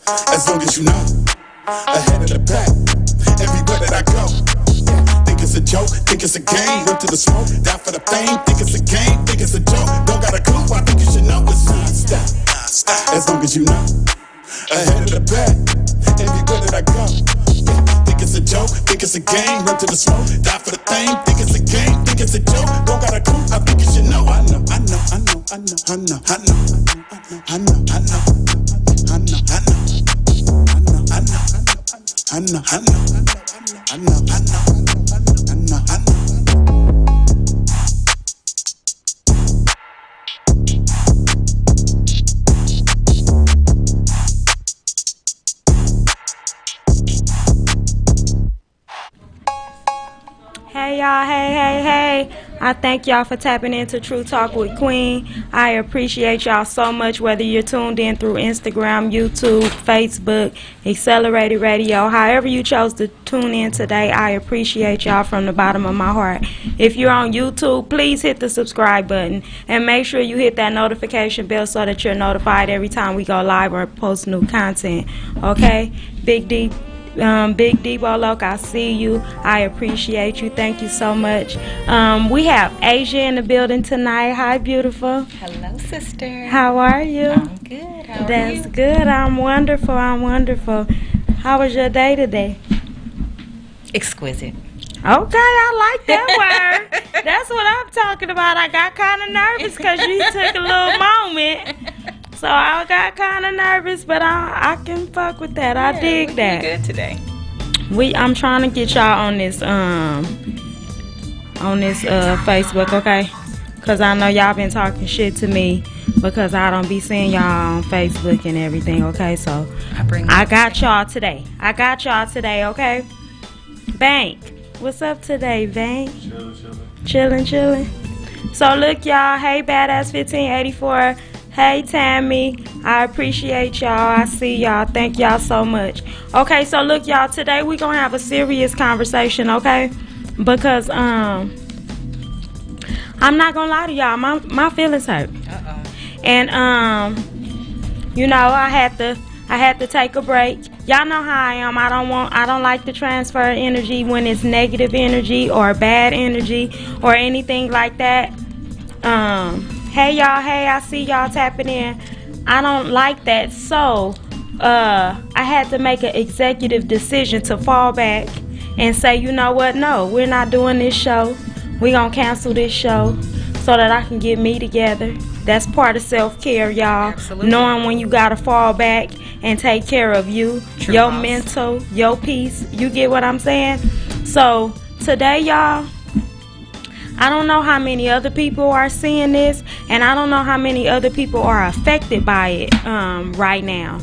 As long as you know, ahead of the pack, everywhere that I go. Think it's a joke, think it's a game. Run to the smoke, die for the fame. Think it's a game, think it's a joke. Don't got a clue, I think you should know it's non-stop. As long as you know, ahead of the pack, everywhere that I go. Think it's a joke, think it's a game. Run to the smoke, die for the fame. Think it's a game, think it's a joke. Don't got a clue, I think you should know. I know, I know, I know, I know, I know, I know, I know, I know, I know, I know. I know, I know, I know, I know, I know, I know. Hey y'all, hey. I thank y'all for tapping into Tru Talk with Queen. I appreciate y'all so much, whether you're tuned in through Instagram, YouTube, Facebook, Accelerated Radio, however you chose to tune in today. I appreciate y'all from the bottom of my heart. If you're on YouTube, please hit the subscribe button and make sure you hit that notification bell so that you're notified every time we go live or post new content. Okay? Big Debo Loke, I see you. I appreciate you. Thank you so much. We have Asia in the building tonight. Hi, beautiful. Hello, sister. How are you? I'm good. How are you? That's good. I'm wonderful. How was your day today? Exquisite. Okay, I like that word. That's what I'm talking about. I got kind of nervous because you took a little moment. So I got kind of nervous, but I can fuck with that. I dig that. Good today. I'm trying to get y'all on this Facebook, okay? Cause I know y'all been talking shit to me because I don't be seeing y'all on Facebook and everything, okay? So I got y'all today. Okay? Bank, what's up today, Bank? Chilling. So look, y'all. Hey, Badass 1584. Hey, Tammy, I appreciate y'all. I see y'all. Thank y'all so much. Okay, so look, y'all, today we're going to have a serious conversation, okay? Because, I'm not going to lie to y'all. My feelings hurt. Uh-oh. And, you know, I had to take a break. Y'all know how I am. I don't like to transfer energy when it's negative energy or bad energy or anything like that. Hey y'all, I see y'all tapping in. I don't like that, so I had to make an executive decision to fall back and say, you know what, no, we're not doing this show. We're gonna cancel this show so that I can get me together. That's part of self-care, y'all. Absolutely. Knowing when you gotta fall back and take care of you, True your boss. mental, your peace. You get what I'm saying? So today, y'all, I don't know how many other people are seeing this, and I don't know how many other people are affected by it right now.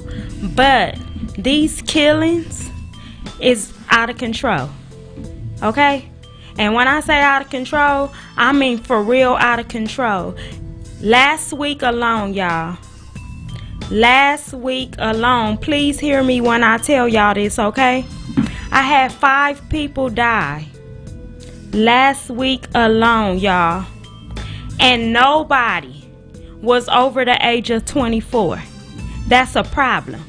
But these killings is out of control, okay? And when I say out of control, I mean for real out of control. Last week alone, y'all. Please hear me when I tell y'all this, okay? I had 5 people die. Last week alone, y'all, and nobody was over the age of 24. That's a problem.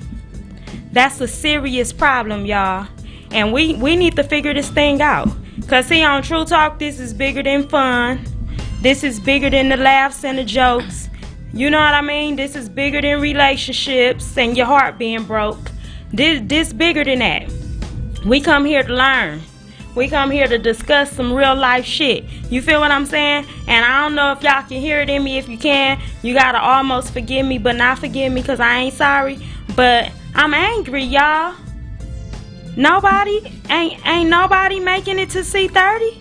That's a serious problem, y'all, and we need to figure this thing out. Cause see, on Tru Talk, this is bigger than fun. This is bigger than the laughs and the jokes. You know what I mean? This is bigger than relationships and your heart being broke. This bigger than that. We come here to learn. We come here to discuss some real life shit. You feel what I'm saying? And I don't know if y'all can hear it in me. If you can, you gotta almost forgive me, but not forgive me because I ain't sorry. But I'm angry, y'all. Ain't nobody making it to C30.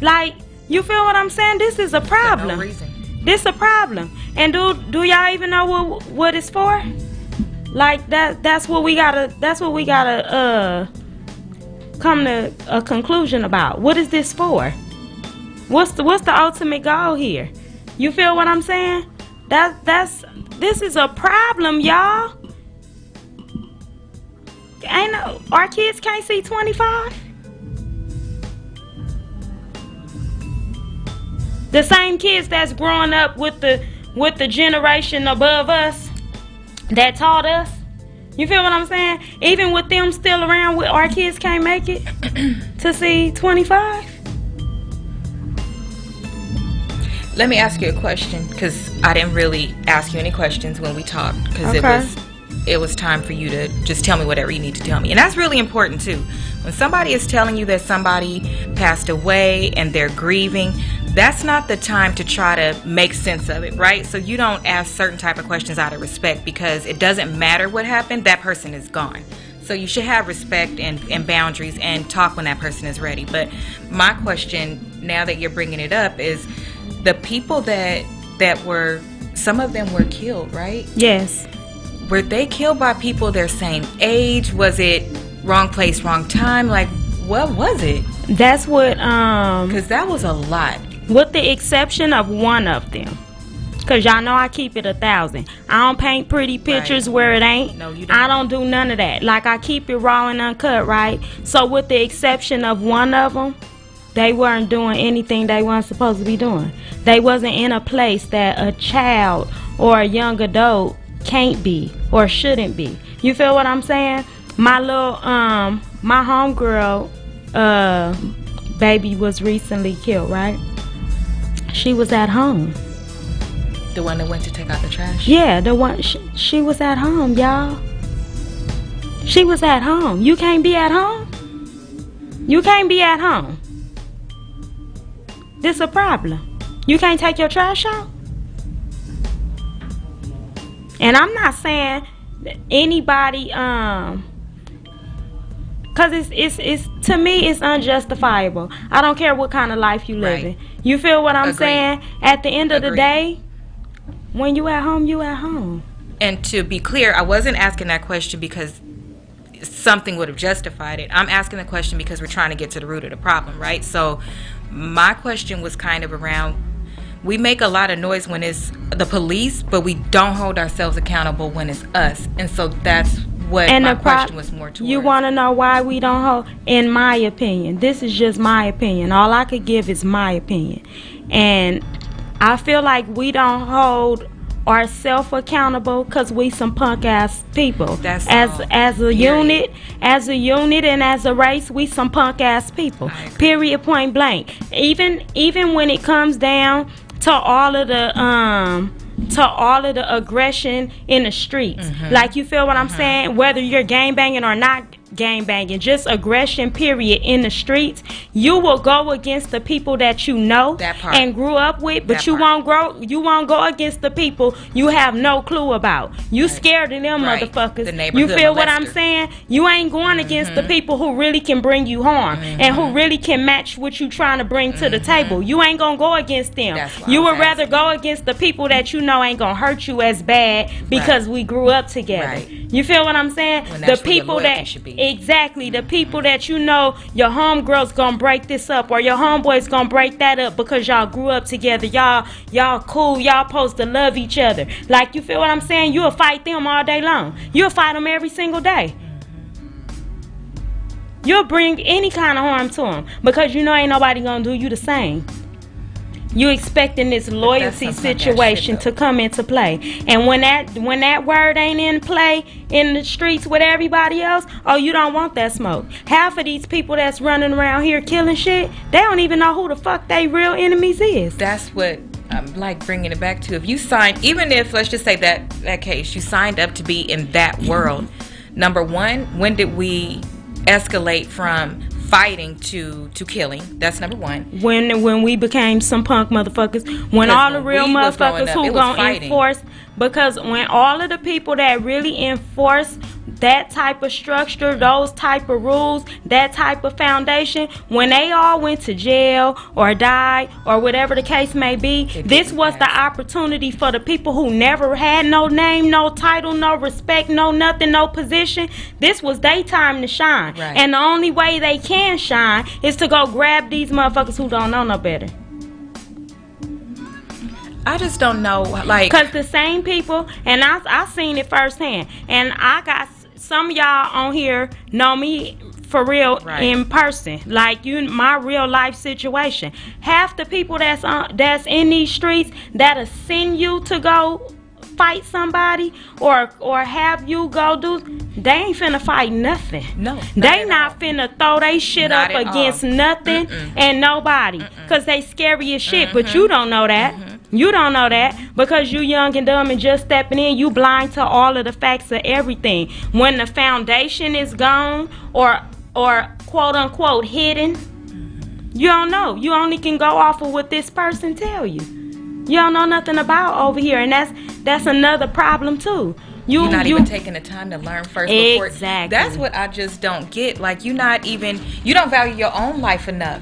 Like, you feel what I'm saying? This is a problem. For no reason. This a problem. And do y'all even know what it's for? Like that's what we gotta come to a conclusion about. What is this for? What's the ultimate goal here? You feel what I'm saying? This is a problem, y'all. Our kids can't see 25. The same kids that's growing up with the generation above us that taught us. You feel what I'm saying? Even with them still around, our kids can't make it to see 25. Let me ask you a question, because I didn't really ask you any questions when we talked, because it was time for you to just tell me whatever you need to tell me. And that's really important too. When somebody is telling you that somebody passed away and they're grieving, that's not the time to try to make sense of it, right? So you don't ask certain type of questions out of respect, because it doesn't matter what happened, that person is gone. So you should have respect and boundaries and talk when that person is ready. But my question, now that you're bringing it up, is the people that were, some of them were killed, right? Yes. Were they killed by people their same age? Was it wrong place, wrong time? Like, what was it? That's what, because that was a lot. with the exception of one of them. Because y'all know I keep it 1,000. I don't paint pretty pictures where it ain't. No, you don't. I don't do none of that. Like, I keep it raw and uncut, right? So with the exception of one of them, they weren't doing anything they weren't supposed to be doing. They wasn't in a place that a child or a young adult can't be or shouldn't be. You feel what I'm saying? My little, my homegirl, baby was recently killed, right? She was at home. The one that went to take out the trash? Yeah, the one, she was at home, y'all. She was at home. You can't be at home? You can't be at home. This a problem. You can't take your trash out? And I'm not saying that anybody, cause it's to me it's unjustifiable. I don't care what kind of life you live in. You feel what I'm saying? At the end of the day, when you at home, you at home. And to be clear, I wasn't asking that question because something would have justified it. I'm asking the question because we're trying to get to the root of the problem, right? So my question was kind of around, we make a lot of noise when it's the police, but we don't hold ourselves accountable when it's us. And so that's what my question was more towards. You want to know why we don't hold? In my opinion, this is just my opinion. All I could give is my opinion. And I feel like we don't hold ourselves accountable because we some punk ass people. That's as a unit, and as a race, we some punk ass people. Period. Point blank. Even when it comes down to all of the aggression in the streets, like, you feel what I'm saying? Whether you're gang banging or not gang banging, just aggression period in the streets, you will go against the people that you know and grew up with, but you won't go against the people you have no clue about. You scared of them motherfuckers. You feel what I'm saying? You ain't going against the people who really can bring you harm and who really can match what you trying to bring to the table. You ain't gonna go against them. You would rather go against the people that you know ain't gonna hurt you as bad because we grew up together. You feel what I'm saying? The people that exactly, the people that you know your homegirl's gonna break this up or your homeboy's gonna break that up because y'all grew up together. Y'all cool. Y'all supposed to love each other. Like, you feel what I'm saying? You'll fight them all day long. You'll fight them every single day. You'll bring any kind of harm to them because you know ain't nobody gonna do you the same. You expecting this loyalty situation to come into play, and when that word ain't in play in the streets with everybody else, oh, you don't want that smoke. Half of these people that's running around here killing shit, they don't even know who the fuck they real enemies is. That's what I'm like bringing it back to. If you signed, even if, let's just say that case, you signed up to be in that world. Number one, when did we escalate from fighting to killing? That's number one. When we became some punk motherfuckers, when all the real motherfuckers who gonna enforce, because when all of the people that really enforce that type of structure, those type of rules, that type of foundation, when they all went to jail or died or whatever the case may be, this was the opportunity for the people who never had no name, no title, no respect, no nothing, no position. This was their time to shine. And the only way they can shine is to go grab these motherfuckers who don't know no better. I just don't know, like, because the same people, and I seen it firsthand, and I got some of y'all on here know me for real in person, like my real life situation. Half the people that's in these streets that'll send you to go fight somebody or have you go do, they ain't finna fight nothing. No, they not finna throw they shit Not up at against all. nothing and nobody, cause they scary as shit. But you don't know that. You don't know that because you young and dumb and just stepping in. You blind to all of the facts of everything. When the foundation is gone or quote unquote hidden, you don't know. You only can go off of what this person tell you. You don't know nothing about over here, and that's another problem too. You're not even taking the time to learn first before. Exactly. That's what I just don't get. Like, you don't value your own life enough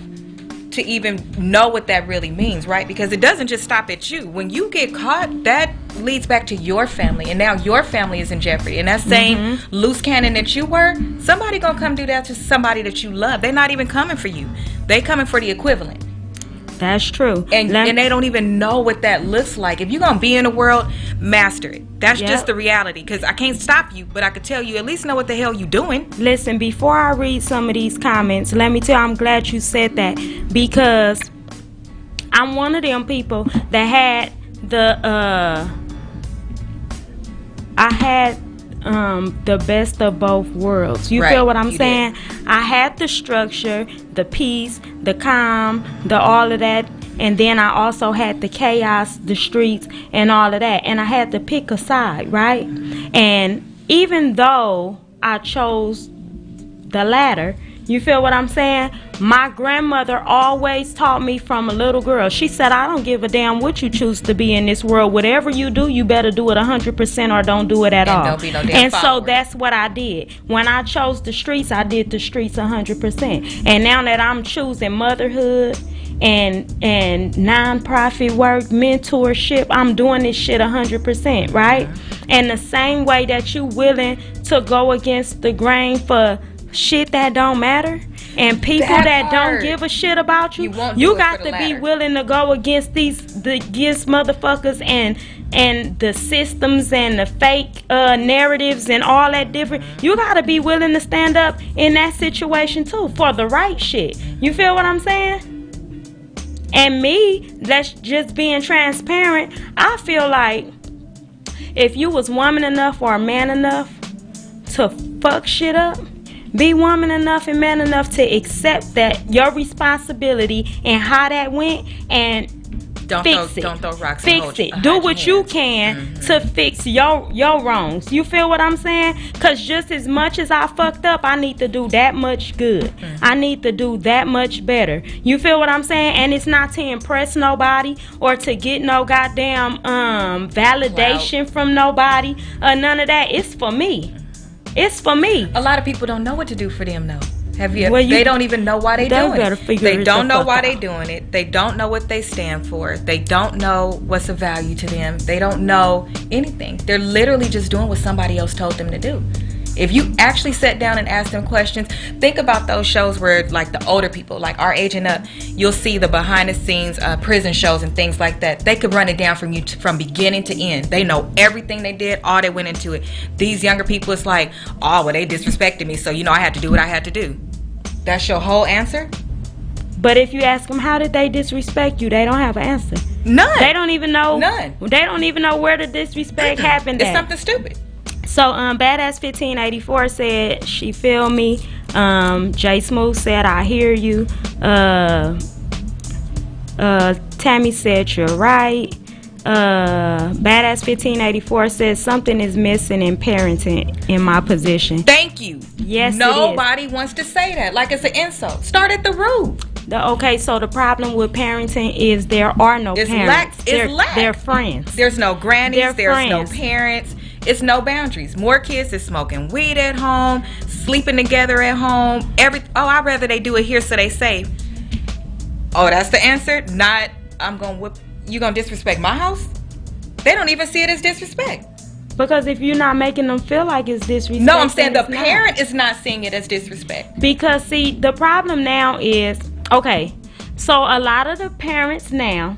to even know what that really means, right? Because it doesn't just stop at you. When you get caught, that leads back to your family, and now your family is in jeopardy. And that same loose cannon that you were, somebody gonna come do that to somebody that you love. They're not even coming for you. They coming for the equivalent. That's true. And they don't even know what that looks like. If you're going to be in the world, master it. That's just the reality. Because I can't stop you, but I could tell you at least know what the hell you're doing. Listen, before I read some of these comments, let me tell you, I'm glad you said that. Because I'm one of them people that had the best of both worlds. You feel what I'm saying? I had the structure, the peace, the calm, the all of that, and then I also had the chaos, the streets, and all of that. And I had to pick a side, right? And even though I chose the latter, you feel what I'm saying? My grandmother always taught me from a little girl. She said, I don't give a damn what you choose to be in this world. Whatever you do, you better do it 100% or don't do it at all. Don't be no damn and so that's what I did. When I chose the streets, I did the streets 100%. And now that I'm choosing motherhood and non-profit work, mentorship, I'm doing this shit 100%, right? And the same way that you willing to go against the grain for shit that don't matter and people that don't give a shit about you got to be willing to go against against motherfuckers and the systems and the fake narratives and all that different. You got to be willing to stand up in that situation too for the right shit. You feel what I'm saying? And me, that's just being transparent. I feel like if you was woman enough or man enough to fuck shit up, be woman enough and man enough to accept that your responsibility and how that went and fix it. Don't throw rocks. Fix it. Do what you can to fix your wrongs. You feel what I'm saying? Because just as much as I fucked up, I need to do that much good. I need to do that much better. You feel what I'm saying? And it's not to impress nobody or to get no goddamn validation from nobody or none of that. It's for me. It's for me. A lot of people don't know what to do for them, though. They don't even know why they doing it. They don't know why they doing it. They don't know what they stand for. They don't know what's of value to them. They don't know anything. They're literally just doing what somebody else told them to do. If you actually sat down and asked them questions, think about those shows where, like, the older people, like our age and up, you'll see the behind the scenes prison shows and things like that. They could run it down from you from beginning to end. They know everything they did, all that went into it. These younger people, it's like, oh, well, they disrespected me, so, I had to do what I had to do. That's your whole answer? But if you ask them, how did they disrespect you, they don't have an answer. None. They don't even know. None. They don't even know where the disrespect happened It's at. something stupid. So Badass 1584 said she feel me. J Smooth said I hear you. Tammy said you're right. Badass 1584 says something is missing in parenting in my position. Thank you. Yes, nobody wants to say that like it's an insult. Start at the root. Okay, so the problem with parenting is there are no parents. They're friends. There's no grannies. There's no parents. It's no boundaries. More kids is smoking weed at home, sleeping together at home. I'd rather they do it here so they safe. Oh, that's the answer? Not, I'm going to whip, you going to disrespect my house? They don't even see it as disrespect. Because if you're not making them feel like it's disrespect. No, I'm saying the parent is not seeing it as disrespect. Because, see, the problem now is, okay, so a lot of the parents now,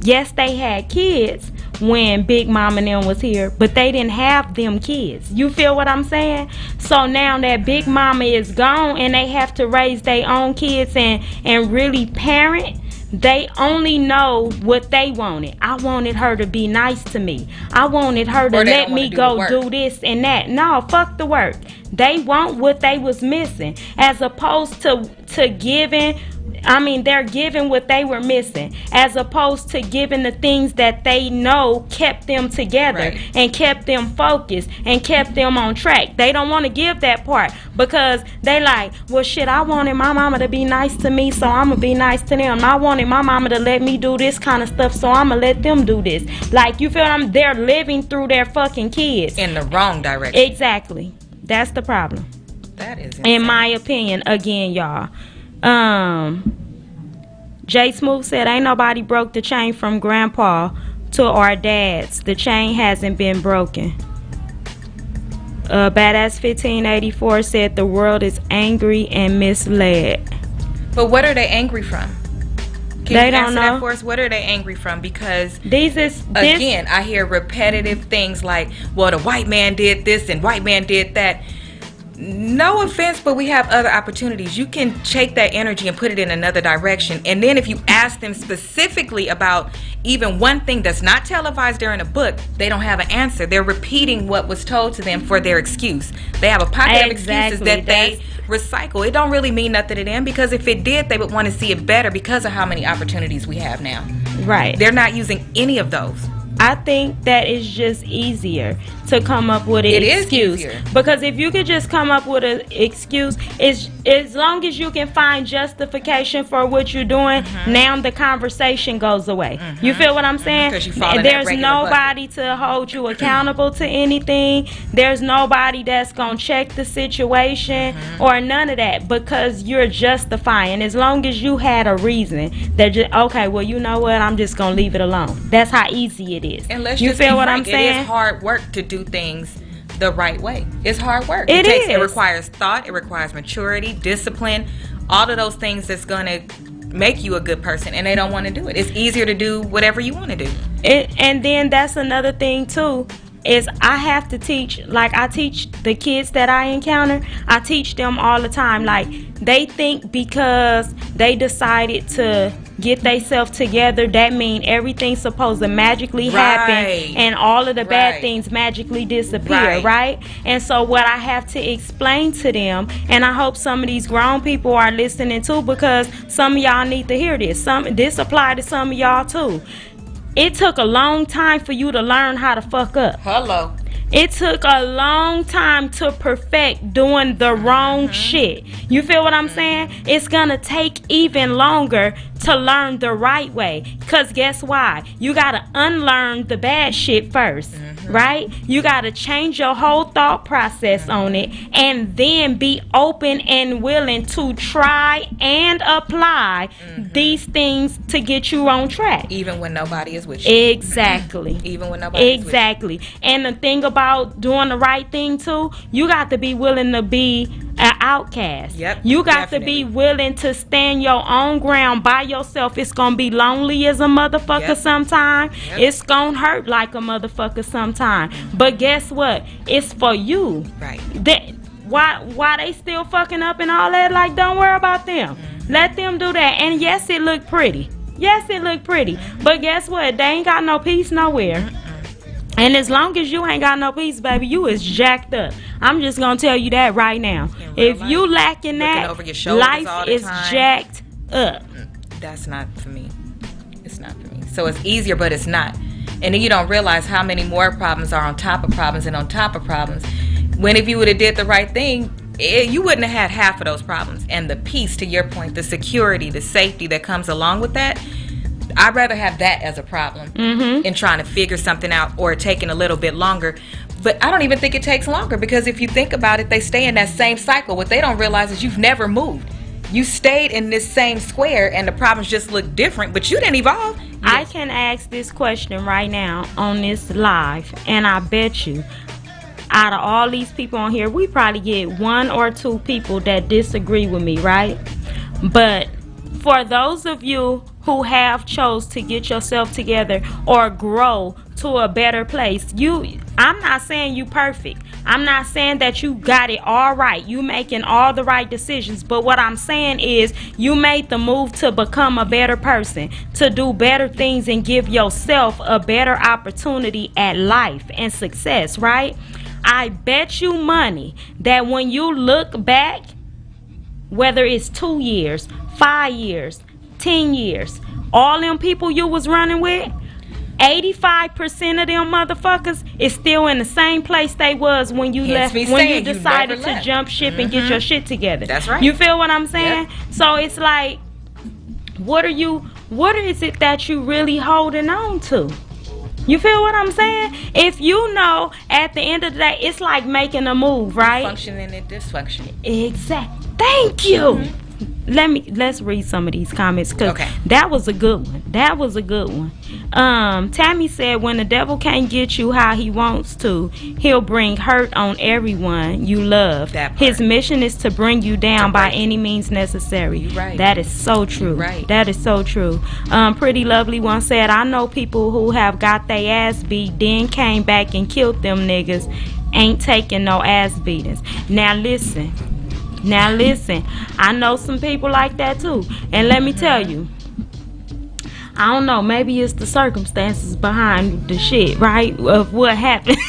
yes, they had kids when Big Mom and them was here, but they didn't have them kids. You feel what I'm saying? So now that Big Mama is gone and they have to raise their own kids and really parent, They only know what they wanted. I wanted her to be nice to me. I wanted her to let me go do this and that. No, fuck the work. They want what they was missing, as opposed to giving. I mean, they're giving what they were missing, as opposed to giving the things that they know kept them together, and kept them focused and kept them on track. They don't want to give that part because they like, well, shit, I wanted my mama to be nice to me, so I'm going to be nice to them. I wanted my mama to let me do this kind of stuff, so I'm going to let them do this. Like, you feel what I'm? They're living through their fucking kids. In the wrong direction. Exactly. That's the problem. That is insane. In my opinion, again, y'all. Jay Smooth said, ain't nobody broke the chain from grandpa to our dads. The chain hasn't been broken. Badass 1584 said, the world is angry and misled. But what are they angry from? Can they you don't answer know. That for us? What are they angry from? Because again, I hear repetitive things like, well, the white man did this and white man did that. No offense, but we have other opportunities. You can take that energy and put it in another direction. And then if you ask them specifically about even one thing that's not televised during a book, they don't have an answer. They're repeating what was told to them for their excuse. They have a pocket of excuses that they recycle. It don't really mean nothing to them, because if it did, they would want to see it better because of how many opportunities we have now. Right. They're not using any of those. I think that it's just easier to come up with an excuse. Because if you could just come up with an excuse, it's, as long as you can find justification for what you're doing, now the conversation goes away. You feel what I'm saying? There's nobody to hold you accountable to anything. There's nobody that's going to check the situation or none of that, because you're justifying. As long as you had a reason that just, okay, well, you know what? I'm just going to leave it alone. That's how easy it is. And let's you just feel be what frank, I'm saying? It is hard work to do things the right way. It's hard work. It requires thought. It requires maturity, discipline, all of those things that's going to make you a good person, and they don't want to do it. It's easier to do whatever you want to do. And then that's another thing too, is I have to teach, like I teach the kids that I encounter, I teach them all the time, like they think because they decided to get themselves together, that mean everything's supposed to magically happen and all of the bad things magically disappear, right? And so what I have to explain to them, and I hope some of these grown people are listening too, because some of y'all need to hear this. This apply to some of y'all too. It took a long time for you to learn how to fuck up. Hello. It took a long time to perfect doing the wrong shit. You feel what I'm saying? It's gonna take even longer to learn the right way. Because guess why? You gotta unlearn the bad shit first, right? You gotta change your whole thought process on it, and then be open and willing to try and apply these things to get you on track. Even when nobody is with you. Exactly. Even when nobody is with you. Exactly. And the thing about doing the right thing too, you got to be willing to be an outcast. Yep, you got to be willing to stand your own ground by yourself. It's gonna be lonely as a motherfucker sometime. It's gonna hurt like a motherfucker sometime. But guess what? It's for you. Right. Why they still fucking up and all that? Like, don't worry about them. Let them do that. And yes, it looked pretty. Yes, it looked pretty. But guess what? They ain't got no peace nowhere. And as long as you ain't got no peace, baby, you is jacked up. I'm just going to tell you that right now. If you lacking that, life is jacked up. That's not for me. It's not for me. So it's easier, but it's not. And then you don't realize how many more problems are on top of problems and on top of problems. When if you would have did the right thing, you wouldn't have had half of those problems. And the peace, to your point, the security, the safety that comes along with that, I'd rather have that as a problem in trying to figure something out, or taking a little bit longer. But I don't even think it takes longer, because if you think about it, they stay in that same cycle. What they don't realize is you've never moved. You stayed in this same square, and the problems just look different, but you didn't evolve. I can ask this question right now on this live, and I bet you, out of all these people on here, we probably get 1 or 2 people that disagree with me, right? But for those of you who have chose to get yourself together or grow to a better place, I'm not saying you perfect. I'm not saying that you got it all right. You making all the right decisions. But what I'm saying is you made the move to become a better person, to do better things and give yourself a better opportunity at life and success, right? I bet you money that when you look back, whether it's 2 years, 5 years, 10 years, all them people you was running with, 85% of them motherfuckers is still in the same place they was when you left, when you decided to jump ship and get your shit together. That's right. You feel what I'm saying? Yep. So it's like, what is it that you really holding on to? You feel what I'm saying? If you know at the end of the day, it's like making a move, right? Functioning and dysfunction. Exactly. Thank you. Let's read some of these comments, because that was a good one. That was a good one. Tammy said, when the devil can't get you how he wants to, he'll bring hurt on everyone you love. His mission is to bring you down by any means necessary. You're right. That is so true. You're right. That is so true. Pretty Lovely one said, I know people who have got their ass beat, then came back and killed them niggas. Ain't taking no ass beatings. Now listen, I know some people like that too. And let me tell you, I don't know, maybe it's the circumstances behind the shit, right? Of what happened.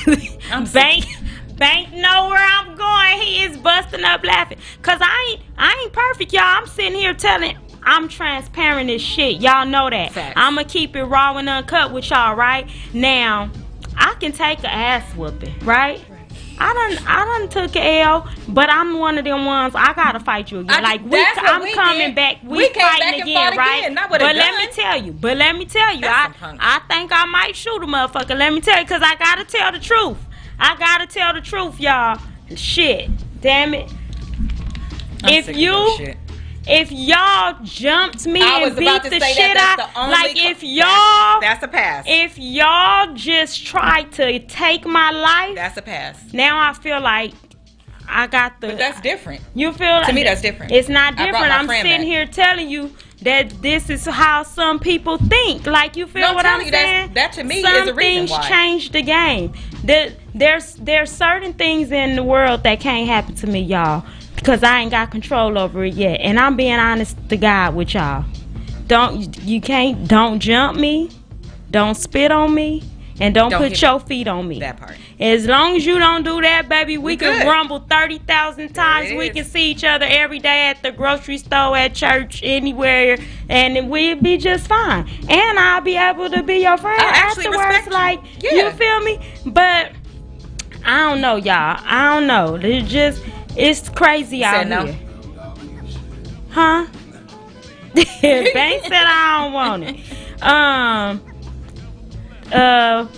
Bank know where I'm going. He is busting up laughing. Cause I ain't perfect, y'all. I'm sitting here I'm transparent as shit. Y'all know that. I'ma keep it raw and uncut with y'all, right? Now, I can take a ass whooping, right? I done took a L, but I'm one of them ones, I gotta fight you again. I'm coming back. We fighting again, right? But let me tell you, I think I might shoot a motherfucker. Let me tell you, because I gotta tell the truth. Y'all. Shit. Damn it. If y'all jumped me and beat the shit out, that's a pass. If y'all just tried to take my life, that's a pass. Now I feel like I got the. But that's different. You feel to me that's different. It's not different. I'm sitting here telling you that this is how some people think. Like, you feel what I'm saying? That to me is a reason why. Some things change the game. There's certain things in the world that can't happen to me, y'all, because I ain't got control over it yet. And I'm being honest to God with y'all. Don't jump me, don't spit on me, and don't put your feet on me. That part. As long as you don't do that, baby, we can rumble 30,000 times. We can see each other every day at the grocery store, at church, anywhere, and we'll be just fine. And I'll be able to be your friend afterwards. Like, you feel me? But I don't know, y'all. I don't know. It's crazy out here. Huh? Bank said I don't want it.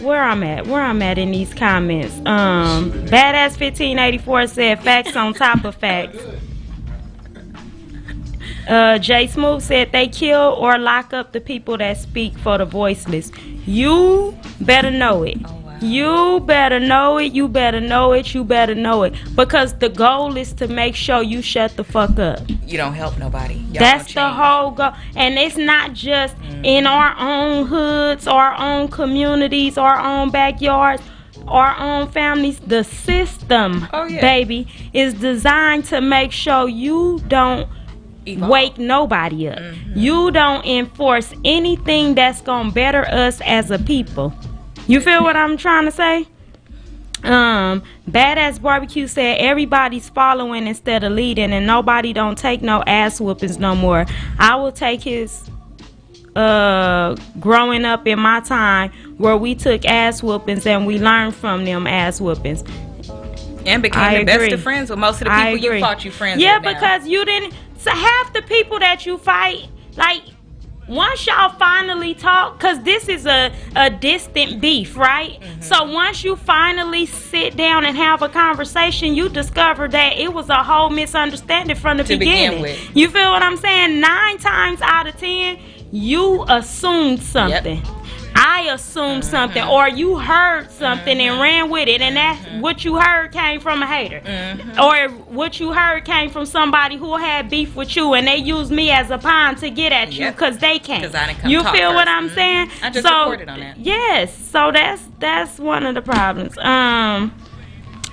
Where I'm at in these comments. Badass 1584 said facts on top of facts. Jay Smooth said they kill or lock up the people that speak for the voiceless. You better know it. You better know it. You better know it. You better know it. Because the goal is to make sure you shut the fuck up. You don't help nobody. That's the whole goal. And it's not just in our own hoods, our own communities, our own backyards, our own families. The system, baby, is designed to make sure you don't wake nobody up. You don't enforce anything that's gonna better us as a people. You feel what I'm trying to say? Badass Barbecue said everybody's following instead of leading, and nobody don't take no ass whoopings no more. I will take his growing up in my time where we took ass whoopings and we learned from them ass whoopings. And became the best of friends with most of the people you thought you friends with. Yeah, because you didn't. So half the people that you fight, like, once y'all finally talk, because this is a distant beef, right? So once you finally sit down and have a conversation, you discover that it was a whole misunderstanding from the beginning. You feel what I'm saying? 9 times out of 10, you assumed something. I assumed something, or you heard something and ran with it, and that's what you heard came from a hater, or what you heard came from somebody who had beef with you, and they used me as a pawn to get at you because they can't. You feel what I'm saying? I just reported on that. Yes, so that's one of the problems.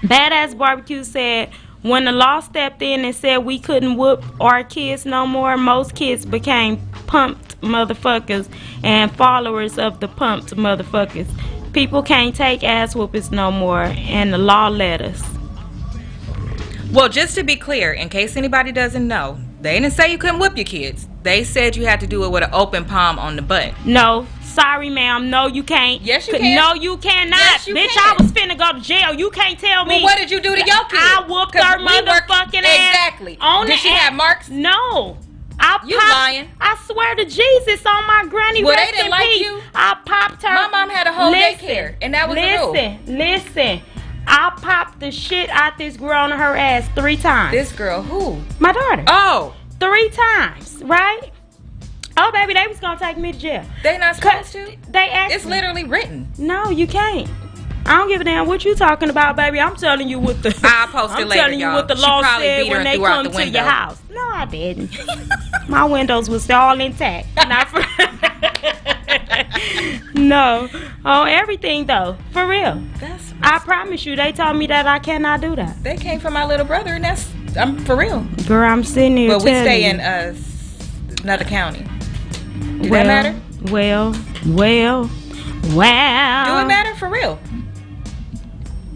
Badass Barbecue said, when the law stepped in and said we couldn't whoop our kids no more, most kids became pumped motherfuckers and followers of the pumped motherfuckers. People can't take ass whoopings no more, and the law let us. Well, just to be clear, in case anybody doesn't know, they didn't say you couldn't whip your kids. They said you had to do it with an open palm on the butt. No, sorry, ma'am. No, you can't. Yes, you can. No, you cannot. Yes, you Bitch, can. I was finna go to jail. You can't tell me. Well, what did you do to your kids? I whooped her motherfucking ass. Exactly. Did she ass. have marks? No. You lying. I swear to Jesus on my granny. Well, rest they didn't in like peace. you. I popped her. My mom had a whole daycare, and that was the rule. Listen. I popped the shit out this girl on her ass 3 times. This girl, who? My daughter. Oh. 3 times, right? Oh, baby, they was gonna take me to jail. They not supposed to? They asked It's literally written. No, you can't. I don't give a damn what you talking about, baby. I'm telling you what the I'll post it I'm later, telling you y'all. what the She law probably said beat her when they and threw her out come the to window. your house. No, I didn't. My windows was all intact. Not for No. On everything though. For real. I promise you, they told me that I cannot do that. They came from my little brother, and I'm for real. Girl, I'm sitting here. But we stay you. in another county. Do that matter? Well. Do it matter for real?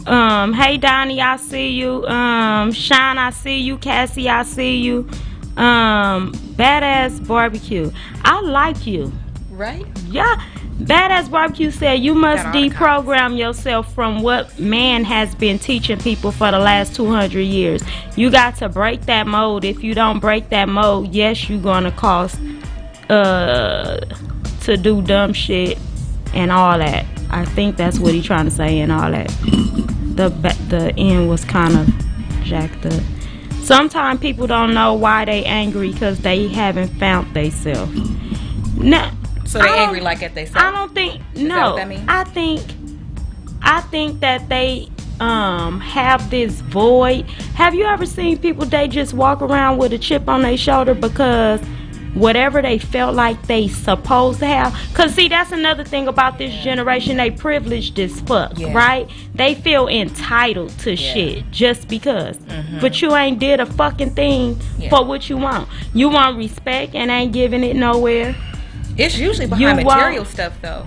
Hey Donnie, I see you. Sean, I see you. Cassie, I see you. Badass Barbecue, I like you. Right? Yeah. Badass Barbecue said you must deprogram yourself from what man has been teaching people for the last 200 years. You got to break that mold. If you don't break that mold, yes, you're gonna cost to do dumb shit and all that. I think that's what he's trying to say and all that. The end was kind of jacked up. Sometimes people don't know why they angry because they haven't found themselves. No. So they angry like at themselves? I don't think. Is that what that means? I think that they have this void. Have you ever seen people, they just walk around with a chip on their shoulder because whatever they felt like they supposed to have? Because see, that's another thing about this generation. They privileged as fuck, right? They feel entitled to shit just because. But you ain't did a fucking thing for what you want. You want respect and ain't giving it nowhere. It's usually behind material stuff, though.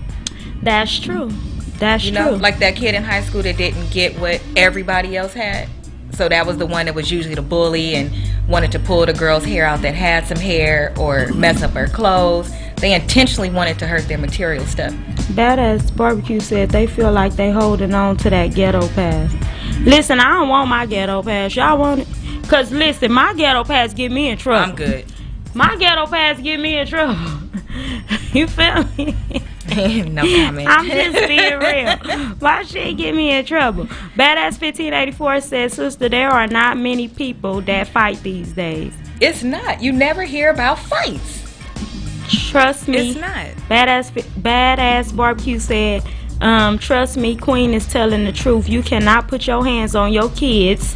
That's true. That's true. You know, like that kid in high school that didn't get what everybody else had. So that was the one that was usually the bully and wanted to pull the girl's hair out that had some hair or mess up her clothes. They intentionally wanted to hurt their material stuff. Badass Barbecue said they feel like they holding on to that ghetto past. Listen, I don't want my ghetto past. Y'all want it? Because listen, my ghetto past get me in trouble. I'm good. My ghetto past get me in trouble. You feel me? No comment. I'm just being real. My shit get me in trouble. Badass 1584 says, sister, there are not many people that fight these days. It's not. You never hear about fights. Trust me. It's not. Badass Barbecue said, trust me, Queen is telling the truth. You cannot put your hands on your kids.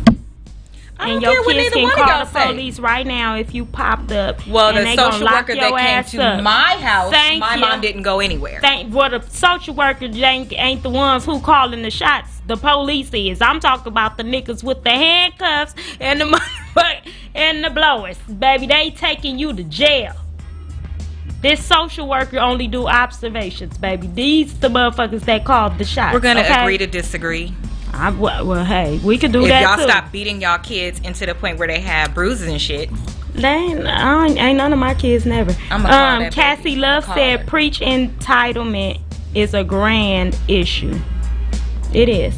And your kids can call the police right now if you popped up. Well, and the social worker that came to my house, my mom didn't go anywhere. Well, the social worker ain't the ones who calling the shots. The police is. I'm talking about the niggas with the handcuffs and the blowers. Baby, they taking you to jail. This social worker only do observations, baby. These the motherfuckers that called the shots. We're gonna agree to disagree. Well, hey, we could do if that y'all too. Stop beating y'all kids into the point where they have bruises and shit. Ain't none of my kids never. Cassie Love said preach entitlement is a grand issue. It is.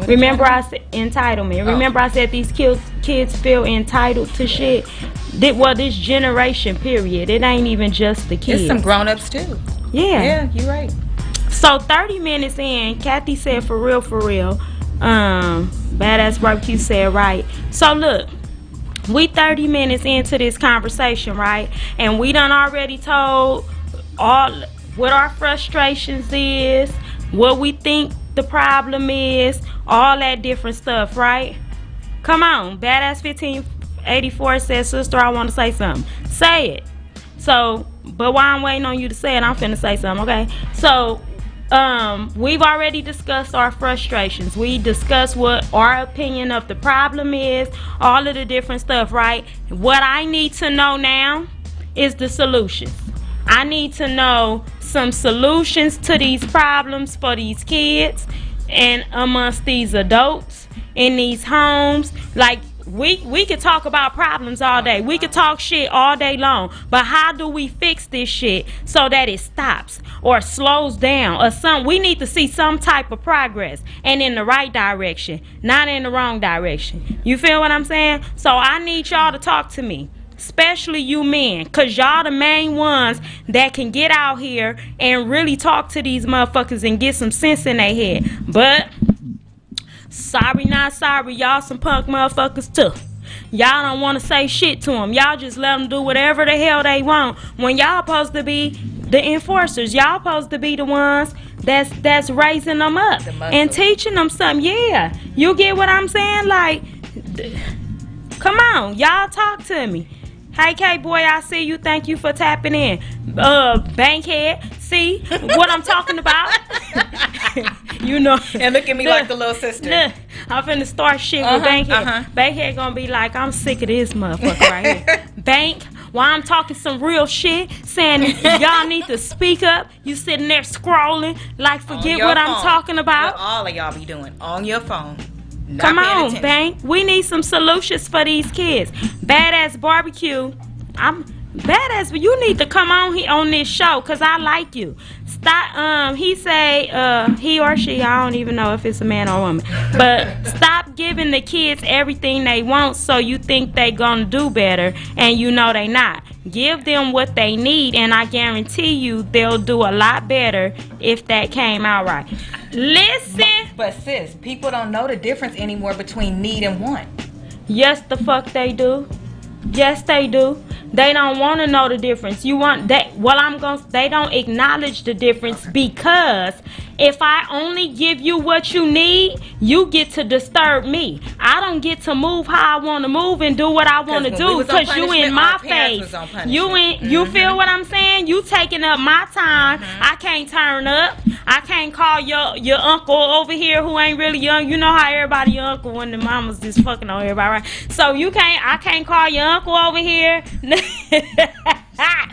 Remember I said entitlement. Remember I said these kids feel entitled to shit. This generation period. It ain't even just the kids. It's some grown-ups too. Yeah, you're right. So 30 minutes in, Kathy said for real. Badass Barbecue said right. So look, we 30 minutes into this conversation, right? And we done already told all what our frustrations is, what we think the problem is, all that different stuff, right? Come on, Badass 1584 says, sister, I want to say something. Say it. So, but while I'm waiting on you to say it, I'm finna say something, okay? So, we've already discussed our frustrations. We discussed what our opinion of the problem is, all of the different stuff, right? What I need to know now is the solutions. I need to know some solutions to these problems for these kids and amongst these adults in these homes. Like, we could talk about problems all day. We could talk shit all day long. But how do we fix this shit so that it stops or slows down or something? We need to see some type of progress and in the right direction, not in the wrong direction. You feel what I'm saying? So I need y'all to talk to me. Especially you men, because y'all the main ones that can get out here and really talk to these motherfuckers and get some sense in their head. But sorry, not sorry, y'all some punk motherfuckers too. Y'all don't want to say shit to them. Y'all just let them do whatever the hell they want when y'all supposed to be the enforcers. Y'all supposed to be the ones that's raising them up and teaching them something. Yeah, you get what I'm saying? Like, come on, y'all talk to me. Hey, K-Boy, I see you. Thank you for tapping in. Bankhead, see what I'm talking about? You know. And look at me like the little sister. I'm finna start shit with Bankhead. Bankhead gonna be like, I'm sick of this motherfucker right here. Bank, while I'm talking some real shit, saying y'all need to speak up. You sitting there scrolling like forget what I'm talking about. What all of y'all be doing on your phone. Come on, Bank. We need some solutions for these kids. Badass Barbecue. I'm badass, but you need to come on here on this show because I like you. Stop. He say he or she. I don't even know if it's a man or a woman. But stop giving the kids everything they want so you think they gonna do better and you know they not. Give them what they need, and I guarantee you they'll do a lot better if that came out right. Listen. But sis, people don't know the difference anymore between need and want. Yes, the fuck they do. Yes, they do. They don't want to know the difference. You want that? Well, they don't acknowledge the difference because if I only give you what you need, you get to disturb me. I don't get to move how I want to move and do what I want to do because you in my face. You feel what I'm saying? You taking up my time. I can't turn up. I can't call your uncle over here who ain't really young. You know how everybody your uncle when the mamas just fucking on everybody, right? So I can't call your uncle over here.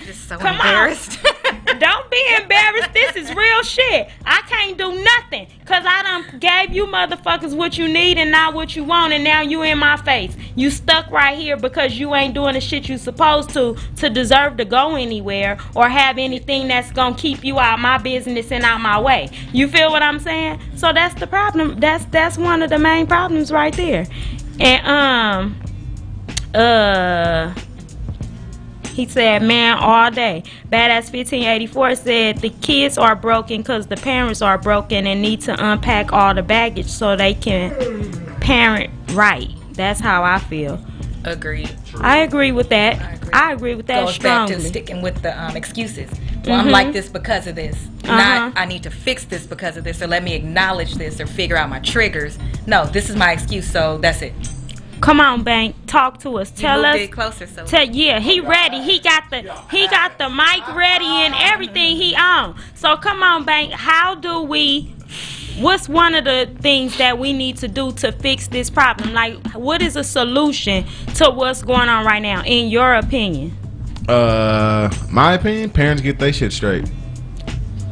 Just so Come embarrassed. on. Don't be embarrassed. This is real shit. I can't do nothing because I done gave you motherfuckers what you need and not what you want, and now you in my face. You stuck right here because you ain't doing the shit you supposed to deserve to go anywhere or have anything that's gonna keep you out my business and out my way. You feel what I'm saying? So that's the problem. That's one of the main problems right there. And he said, man, all day. Badass 1584 said the kids are broken because the parents are broken and need to unpack all the baggage so they can parent right. That's how I feel. Agreed. I agree with that. I agree with that Goes strongly. back to sticking with the excuses. Well, I'm like this because of this. Not I need to fix this because of this, or let me acknowledge this or figure out my triggers. No, this is my excuse, so that's it. Come on, Bank. Talk to us. Tell us. It closer, so. Yeah, he ready. He got the mic ready and everything he on. So come on, Bank. What's one of the things that we need to do to fix this problem? Like, what is a solution to what's going on right now, in your opinion? My opinion, parents get their shit straight.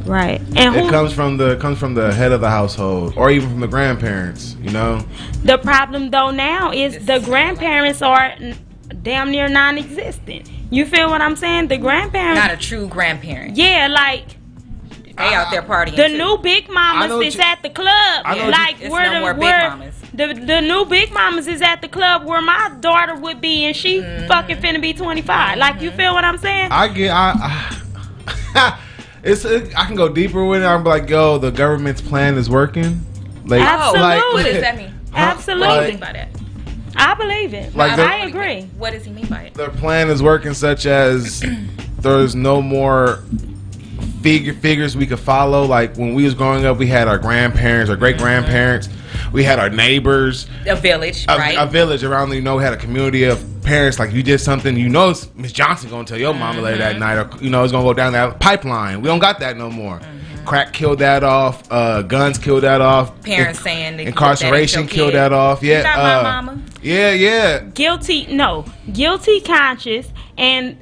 Right. And it comes from the head of the household or even from the grandparents, you know? The problem though now is the grandparents are damn near non-existent. You feel what I'm saying? The grandparents, not a true grandparent. Yeah, like they out there partying. The too. New big mamas is at the club. Like the new big mamas is at the club where my daughter would be, and she fucking finna be 25. Like, you feel what I'm saying? I can go deeper with it. I'm like, yo, the government's plan is working. Like, absolutely. What does that mean? Absolutely. By that? I believe it. Like I agree. What does he mean by it? Their plan is working, such as there's no more figures we could follow. Like when we was growing up, we had our grandparents, our great grandparents. We had our neighbors. A village, right? A village around, we had a community of parents. Like, you did something, Miss Johnson gonna tell your mama later that night, or, it's gonna go down that pipeline. We don't got that no more. Crack killed that off. Guns killed that off. Parents saying that incarceration killed that off. Yeah, you got my mama. Yeah. Guilty conscience and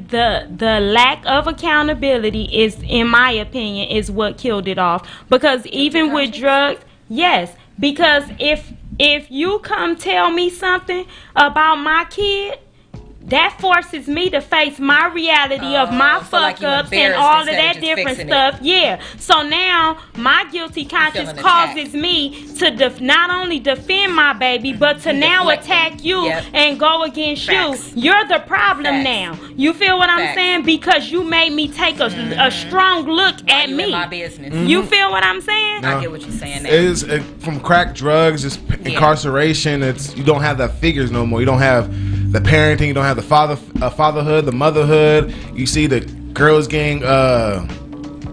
the lack of accountability is, in my opinion, is what killed it off. Because even with drugs, yes, because if you come tell me something about my kid, that forces me to face my reality of my fuck ups and all of that different stuff. Yeah. So now my guilty conscience causes me to not only defend my baby, but to now attack you and go against you. You're the problem now. You feel what I'm saying? Because you made me take a strong look at me. My business. You feel what I'm saying? I get what you're saying now. It is from crack, drugs, just incarceration. It's you don't have the figures no more. You don't have the parenting. You don't have the fatherhood, the motherhood. You see the girls getting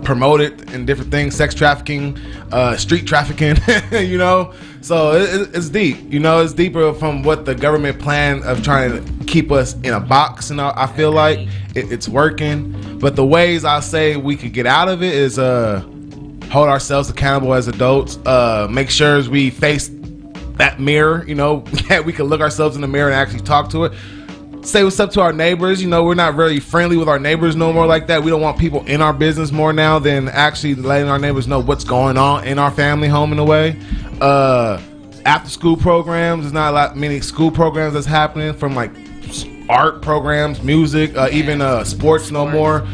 promoted in different things, sex trafficking, street trafficking, you know. So it's deep, you know. It's deeper from what the government plan of trying to keep us in a box. And I feel like it's working. But the ways I say we could get out of it is hold ourselves accountable as adults. Make sure we face that mirror, you know, that we can look ourselves in the mirror and actually talk to it. Say what's up to our neighbors. You know, we're not very friendly with our neighbors no more like that. We don't want people in our business more now than actually letting our neighbors know what's going on in our family home in a way. After school programs, there's not a lot many school programs that's happening, from like art programs, music, even sports no more.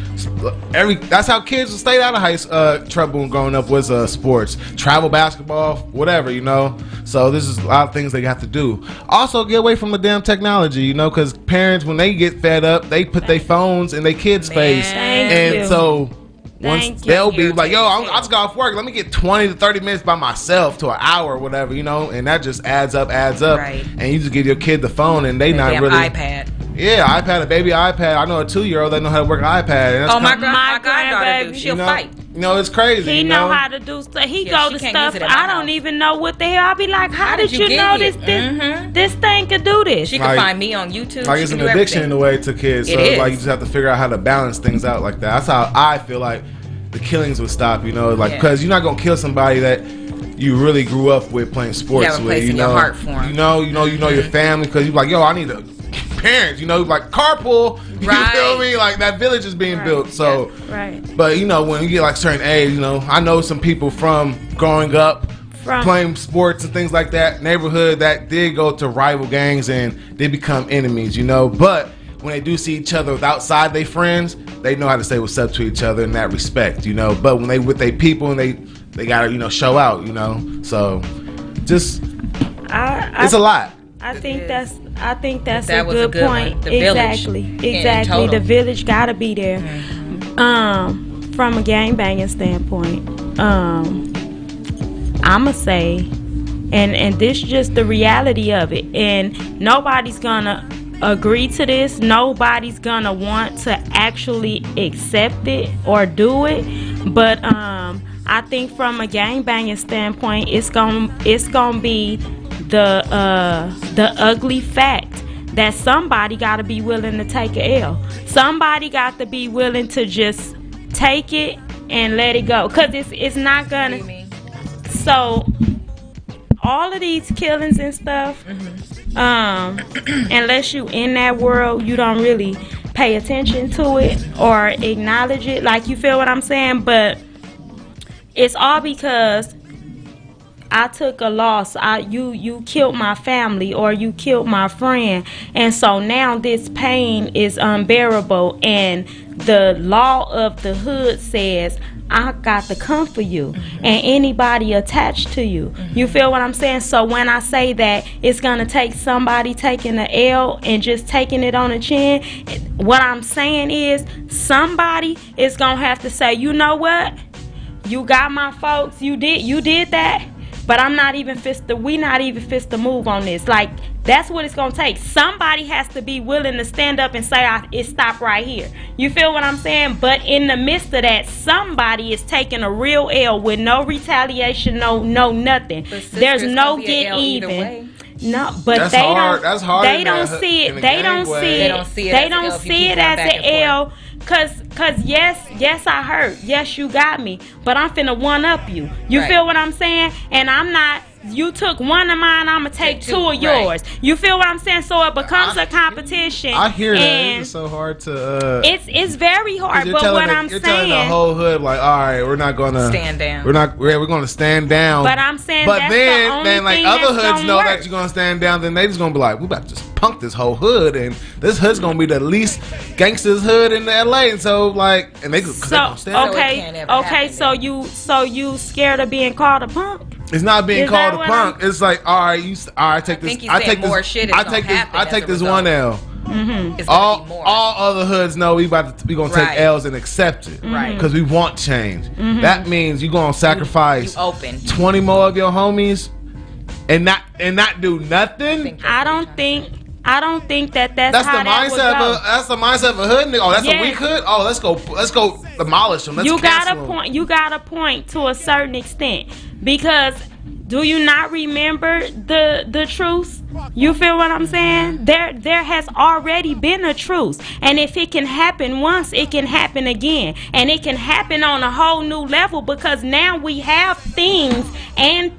That's how kids stayed out of trouble growing up, was sports, travel basketball, whatever, you know. So this is a lot of things they have to do. Also, get away from the damn technology, you know, because parents, when they get fed up, they put their phones in their kids' face, and so once they'll be like, yo, I just got off work, let me get 20 to 30 minutes by myself to an hour or whatever, you know, and that just adds up, right. And you just give your kid the phone and they not really iPad. Yeah, iPad, a baby iPad. I know a 2-year-old that know how to work an iPad. And that's my goddaughter do. She'll fight. You know, it's crazy. He know how to do stuff. He go to stuff I don't even know what the hell. I'll be like, how did you know this thing could do this? She can find me on YouTube. Like, it's an addiction in a way to kids. So like, you just have to figure out how to balance things out like that. That's how I feel like the killings would stop, you know, like, because you're not gonna kill somebody that you really grew up with playing sports with, you know, your heart for him. You know your family, because you're like, yo, I need a parents, you know, like carpool, you feel me? Like, that village is being built. So, but you know, when you get like certain age, you know, I know some people from growing up playing sports and things like that, neighborhood, that did go to rival gangs and they become enemies, you know. But when they do see each other outside their friends, they know how to say what's up to each other in that respect, you know. But when they with their people and they gotta, you know, show out, you know. So just it's a lot. I think that's a good point. The exactly. The village gotta be there. From a gangbanging standpoint, I'ma say, and this just the reality of it, and nobody's gonna agree to this. Nobody's gonna want to actually accept it or do it, but I think from a gangbanging standpoint, it's gonna be the ugly fact that somebody got to be willing to take a L. Somebody got to be willing to just take it and let it go, because it's not gonna. So all of these killings and stuff, unless you in that world, you don't really pay attention to it or acknowledge it. Like, you feel what I'm saying? But it's all because I took a loss. You killed my family, or you killed my friend, and so now this pain is unbearable, and the law of the hood says I got to come for you and anybody attached to you. You feel what I'm saying? So when I say that it's gonna take somebody taking the L and just taking it on the chin, what I'm saying is somebody is gonna have to say, you know what? You got my folks. You did that. But we not even fist to move on this. Like, that's what it's going to take. Somebody has to be willing to stand up and say, it stopped right here. You feel what I'm saying? But in the midst of that, somebody is taking a real L with no retaliation, no nothing. There's no get even. No, but they don't see it. They don't see it as an L. cause yes, I heard. Yes, you got me. But I'm finna one up you. You Right. feel what I'm saying? And I'm not. You took one of mine, I'ma take two of yours. Right. You feel what I'm saying? So it becomes a competition. I hear that. and It's so hard to. It's very hard. But what I'm you're telling the saying. whole hood like, all right, we're not gonna Stand down. We're gonna stand down. But I'm saying. But that's then, the only then like thing other that's hoods gonna know work. that you're gonna stand down. Then they just gonna be like, we about to just punk this whole hood, and this hood's gonna be the least gangsters hood in LA. And so like, and they cause they gonna stand. So it can't ever happen so you scared of being called a punk? It's not being Is called that a what punk. It's like, all right, I take this. think he said more shit is I gonna take this. happen I as take a this result. one L. It's gonna be more. All other hoods know we gonna Right. take L's and accept it, Right. Because we want change. That means you gonna sacrifice You open. 20 more of your homies and not do nothing. I don't think that's That's how the that would mindset. go. That's the mindset of a hood nigga. Oh, that's a Yes. weak hood. Oh, let's go demolish them. Let's You got cancel a 'em. point. You got a point to a certain extent, because do you not remember the truce? You feel what I'm saying? There has already been a truce, and if it can happen once, it can happen again, and it can happen on a whole new level, because now we have things and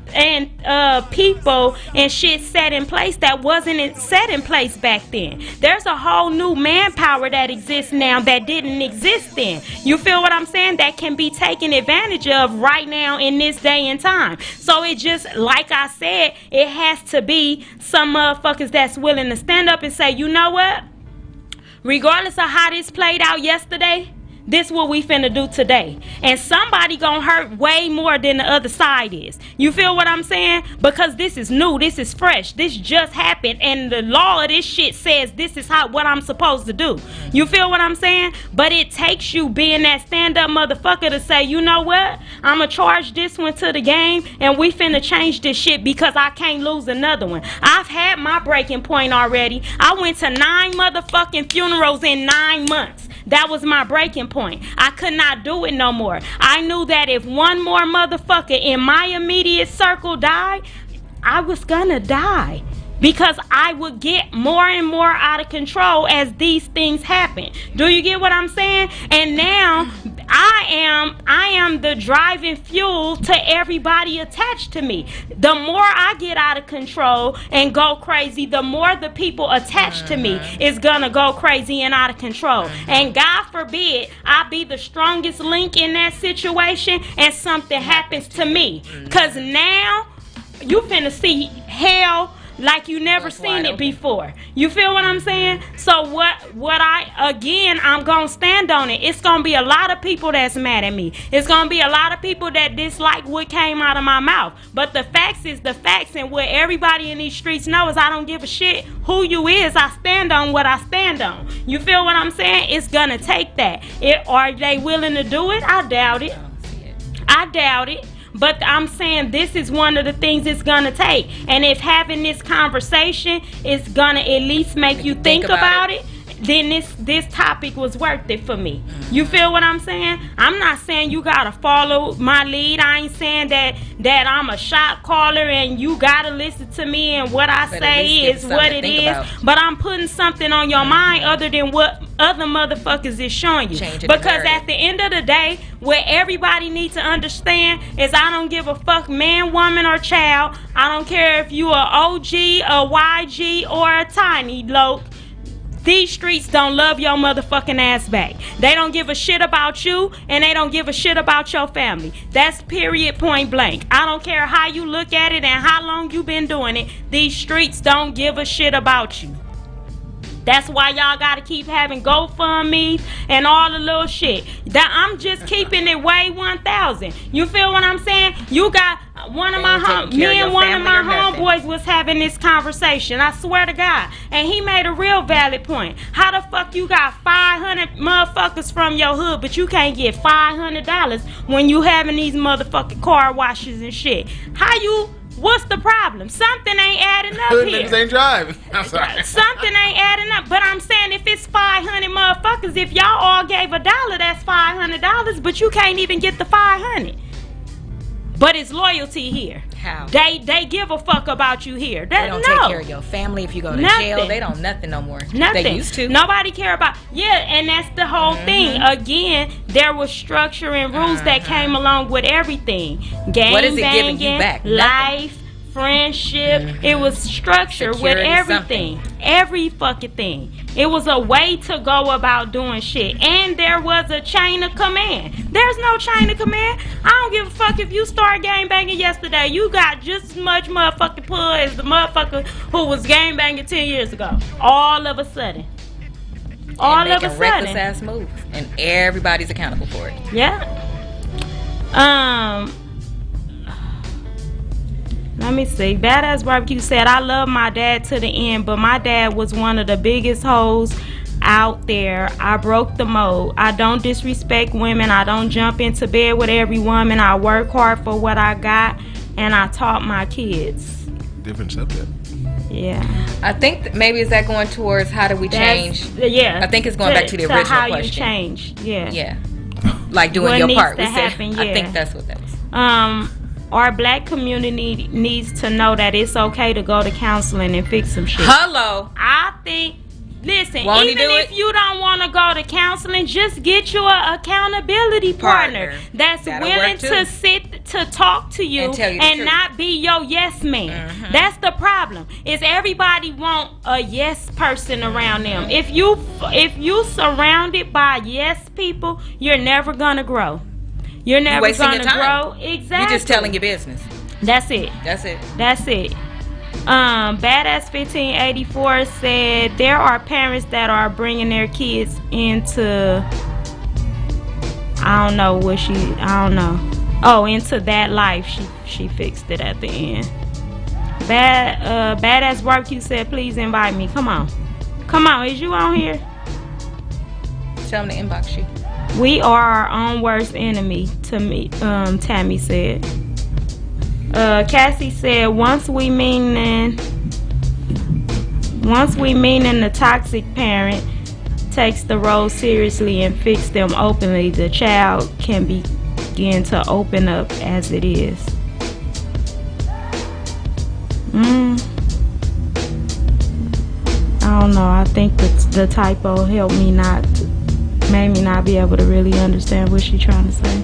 people and shit set in place that wasn't set in place back then. There's a whole new manpower that exists now that didn't exist then. You feel what I'm saying? That can be taken advantage of right now in this day and time. So it just, like I said, it has to be some motherfuckers that's willing to stand up and say, you know what? Regardless of how this played out yesterday, this what we finna do today. And somebody gonna hurt way more than the other side is. You feel what I'm saying? Because this is new, this is fresh, this just happened, and the law of this shit says this is what I'm supposed to do. You feel what I'm saying? But it takes you being that stand-up motherfucker to say, you know what? I'ma charge this one to the game, and we finna change this shit because I can't lose another one. I've had my breaking point already. I went to 9 motherfucking funerals in 9 months. That was my breaking point. I could not do it no more. I knew that if one more motherfucker in my immediate circle died, I was gonna die. Because I would get more and more out of control as these things happen. Do you get what I'm saying? And now I am the driving fuel to everybody attached to me. The more I get out of control and go crazy, the more the people attached to me is gonna go crazy and out of control. And God forbid I be the strongest link in that situation and something happens to me. Cause now you finna see hell like you never seen it before. You feel what I'm saying? So I'm gonna stand on it. It's gonna be a lot of people that's mad at me. It's gonna be a lot of people that dislike what came out of my mouth. But the facts is the facts, and what everybody in these streets know is I don't give a shit who you is. I stand on what I stand on. You feel what I'm saying? It's gonna take that. Are they willing to do it? I doubt it. I doubt it. But I'm saying this is one of the things it's gonna take. And if having this conversation is gonna at least make you think about it, then this topic was worth it for me. You feel what I'm saying? I'm not saying you gotta follow my lead. I ain't saying that I'm a shot caller and you gotta listen to me and what I say is what it is. But I'm putting something on your mind other than what other motherfuckers is showing you. Because at the end of the day, what everybody needs to understand is I don't give a fuck man, woman, or child. I don't care if you a OG, a YG, or a tiny loke. These streets don't love your motherfucking ass back. They don't give a shit about you, and they don't give a shit about your family. That's period, point blank. I don't care how you look at it and how long you been doing it. These streets don't give a shit about you. That's why y'all gotta keep having GoFundMe and all the little shit. That I'm just keeping it way 1,000. You feel what I'm saying? You got one of my homeboys was having this conversation. I swear to God, and he made a real valid point. How the fuck you got 500 motherfuckers from your hood, but you can't get $500 when you having these motherfucking car washes and shit? How you? What's the problem? Something ain't adding up Hood here. niggas ain't driving. I'm sorry. Something ain't adding up. But I'm saying if it's 500 motherfuckers, if y'all all gave $1, that's $500. But you can't even get the 500. But it's loyalty here. How? They give a fuck about you here. They don't take care of your family if you go to jail. They don't nothing no more. Nothing. They used to. Nobody care about. Yeah, and that's the whole thing. Again, there was structure and rules that came along with everything. Gang what is it banging, giving you back? Life, friendship. It was structure with everything. Every fucking thing. It was a way to go about doing shit. And there was a chain of command. There's no chain of command. I don't give a fuck if you start gang banging yesterday. You got just as much motherfucking pull as the motherfucker who was gang banging 10 years ago. All of a sudden. All of a sudden. Reckless ass moves. And everybody's accountable for it. Yeah. Let me see. Badass Barbecue said, I love my dad to the end, but my dad was one of the biggest hoes out there. I broke the mold. I don't disrespect women. I don't jump into bed with every woman. I work hard for what I got, and I taught my kids. Different subject. Yeah. I think maybe is that going towards how do we change? Yeah. I think it's going back to the original how question. You change. Yeah. Yeah. Like doing what your needs part. To happen, yeah. I think that's what that was. Our black community needs to know that it's okay to go to counseling and fix some shit. Hello. I think, listen, Won't even if you don't want to go to counseling, just get you an accountability partner that's That'll willing to sit to talk to you and not be your yes man. That's the problem. Is everybody want a yes person around them. If you surrounded by yes people, you're never gonna grow. You're never gonna grow. Exactly. You're just telling your business. That's it. That's it. That's it. Badass 1584 said there are parents that are bringing their kids into into that life. She fixed it at the end. Badass Barbecue said, please invite me. Come on, is you on here? Tell them to inbox you. We are our own worst enemy, to me. Tammy said. Cassie said, once we meaning the toxic parent takes the role seriously and fix them openly, the child can begin to open up as it is. I don't know. I think the typo made me not be able to really understand what she's trying to say.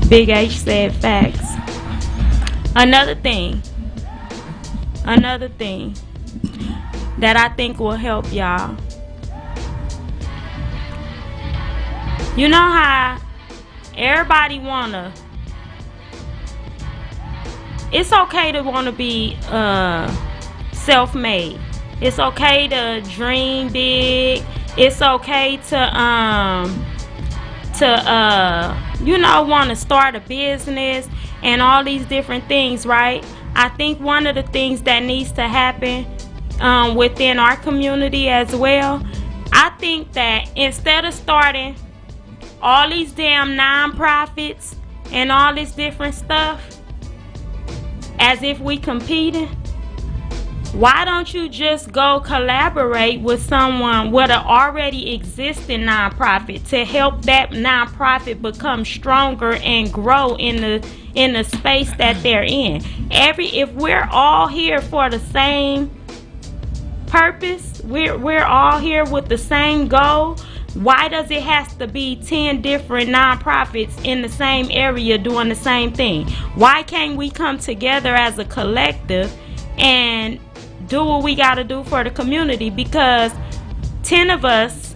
Big H said facts. Another thing that I think will help y'all. You know how everybody it's okay to wanna be self-made. It's okay to dream big. It's okay to want to start a business and all these different things, right? I think one of the things that needs to happen within our community as well, I think that instead of starting all these damn nonprofits and all this different stuff as if we competing, why don't you just go collaborate with someone with an already existing nonprofit to help that nonprofit become stronger and grow in the space that they're in? If we're all here for the same purpose, we're all here with the same goal, why does it have to be 10 different nonprofits in the same area doing the same thing? Why can't we come together as a collective and do what we got to do for the community? Because 10 of us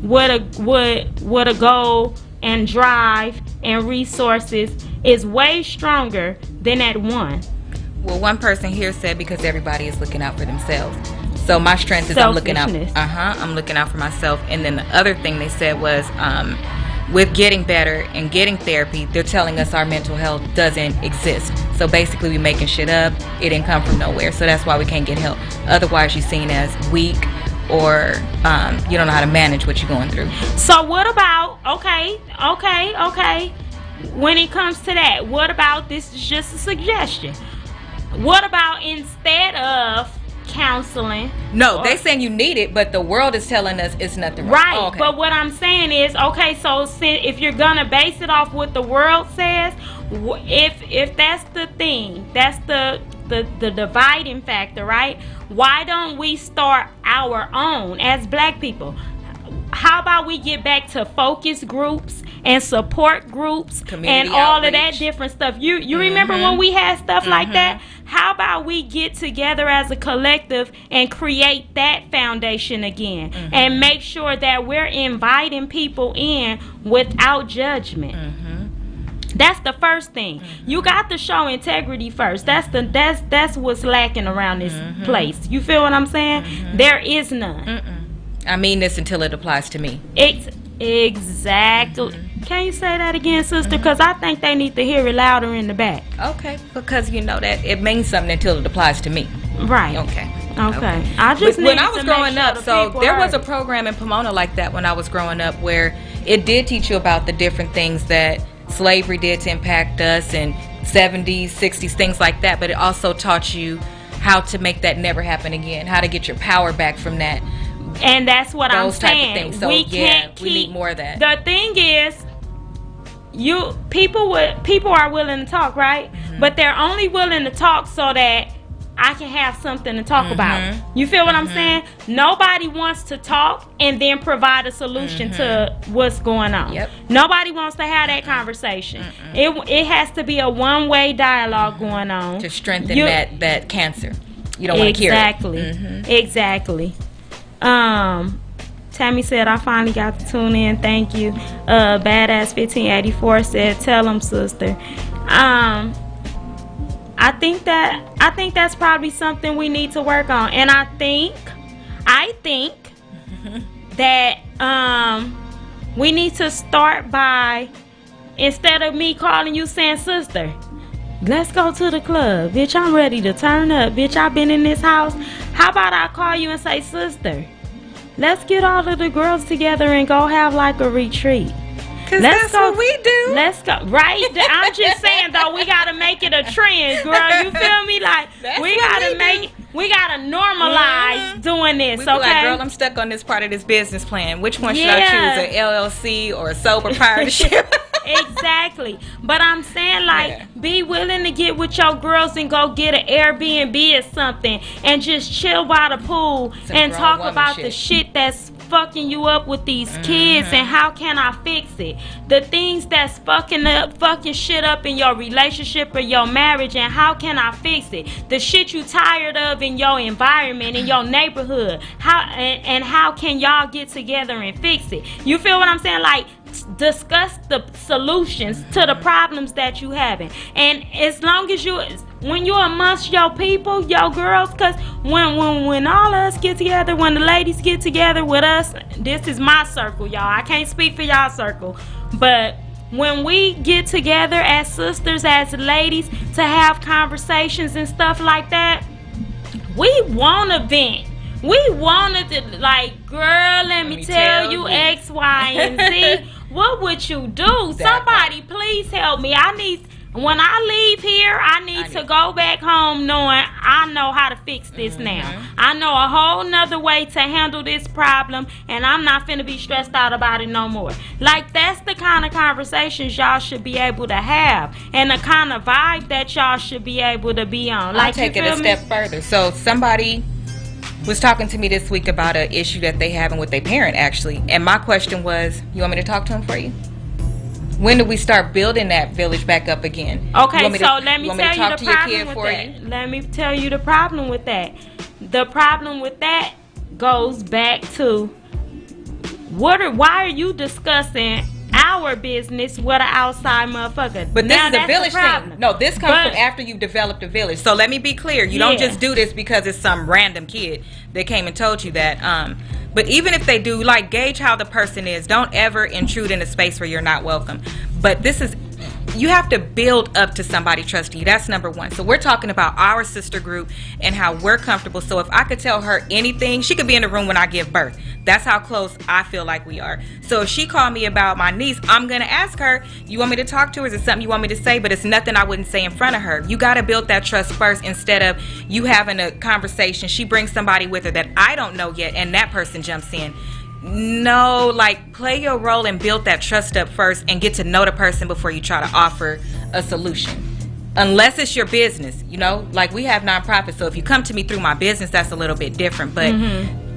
with a goal and drive and resources is way stronger than that one. Well, one person here said because everybody is looking out for themselves. So my strength is I'm looking out for myself. And then the other thing they said was with getting better and getting therapy, they're telling us our mental health doesn't exist. So basically we making shit up. It didn't come from nowhere. So that's why we can't get help. Otherwise you're seen as weak or you don't know how to manage what you're going through. So what about, okay. When it comes to that, what about, this is just a suggestion. What about instead of counseling. No, they saying you need it, but the world is telling us it's nothing wrong. Right, Oh, okay. but what I'm saying is, okay, so if you're gonna base it off what the world says, if that's the thing, that's the dividing factor, right? Why don't we start our own as black people? How about we get back to focus groups and support groups Community and all outreach. of that different stuff? You remember when we had stuff like that? How about we get together as a collective and create that foundation again and make sure that we're inviting people in without judgment? That's the first thing. You got to show integrity first. That's what's lacking around this place. You feel what I'm saying? There is none. I mean this until it applies to me. Exactly. Can you say that again, sister? Because I think they need to hear it louder in the back. Okay, because you know that it means something until it applies to me. Right. Okay. I just when I was growing up, so there was a program in Pomona like that when I was growing up where it did teach you about the different things that slavery did to impact us and 70s, 60s, things like that. But it also taught you how to make that never happen again, how to get your power back from that. And that's what I'm Those type of saying. things. So, we yeah, can't keep, we need more of that. The thing is, people are willing to talk, right? But they're only willing to talk so that I can have something to talk about. You feel what I'm saying? Nobody wants to talk and then provide a solution to what's going on. Yep. Nobody wants to have that conversation. It has to be a one-way dialogue going on To strengthen that cancer. You don't want to cure it. Exactly. Tammy said, I finally got to tune in. Thank you. Badass 1584 said, tell them, sister. I think that's probably something we need to work on. And I think that we need to start by, instead of me calling you saying, sister, let's go to the club. Bitch, I'm ready to turn up. Bitch, I've been in this house. How about I call you and say, sister, let's get all of the girls together and go have like a retreat. Because that's what we do. Let's go. Right? I'm just saying, though, we got to make it a trend, girl. You feel me? Like, we got to normalize doing this, We be okay? like, girl, I'm stuck on this part of this business plan. Which one should I choose, an LLC or a sole proprietorship? Exactly. But I'm saying, like, be willing to get with your girls and go get an Airbnb or something and just chill by the pool and talk about the shit that's fucking you up with these kids and how can I fix it? The things that's fucking shit up in your relationship or your marriage, and how can I fix it? The shit you tired of in your environment, in your neighborhood. How can y'all get together and fix it? You feel what I'm saying? Like, discuss the solutions to the problems that you having. And as long as when you're amongst your people, your girls, because when all of us get together, when the ladies get together with us, this is my circle, y'all. I can't speak for y'all circle, but when we get together as sisters, as ladies, to have conversations and stuff like that, we want to vent. We wanted to, like, girl, let me tell you X, Y, and Z. What would you do? Somebody please help me. When I leave here, I need to go back home knowing I know how to fix this now. I know a whole nother way to handle this problem, and I'm not finna be stressed out about it no more. Like, that's the kind of conversations y'all should be able to have, and the kind of vibe that y'all should be able to be on. Like, I'll take it a step further. So somebody was talking to me this week about an issue that they having with their parent, actually. And my question was, you want me to talk to him for you? When do we start building that village back up again? Okay, so let me tell you the problem with that. You? Let me tell you the problem with that. The problem with that goes back to why are you discussing our business with an outside motherfucker? But this now, is a village thing. No, this comes from after you've developed a village. So let me be clear. You don't just do this because it's some random kid that came and told you that. But even if they do, like, gauge how the person is. Don't ever intrude in a space where you're not welcome. But this is you have to build up to somebody trusting you. That's number one. So we're talking about our sister group and how we're comfortable. So if I could tell her anything, she could be in the room when I give birth. That's how close I feel like we are. So if she called me about my niece, I'm going to ask her, you want me to talk to her? Is it something you want me to say? But it's nothing I wouldn't say in front of her. You got to build that trust first instead of you having a conversation. She brings somebody with her that I don't know yet, and that person jumps in. No, like, play your role and build that trust up first and get to know the person before you try to offer a solution. Unless it's your business, you know, like we have nonprofits. So if you come to me through my business, that's a little bit different. But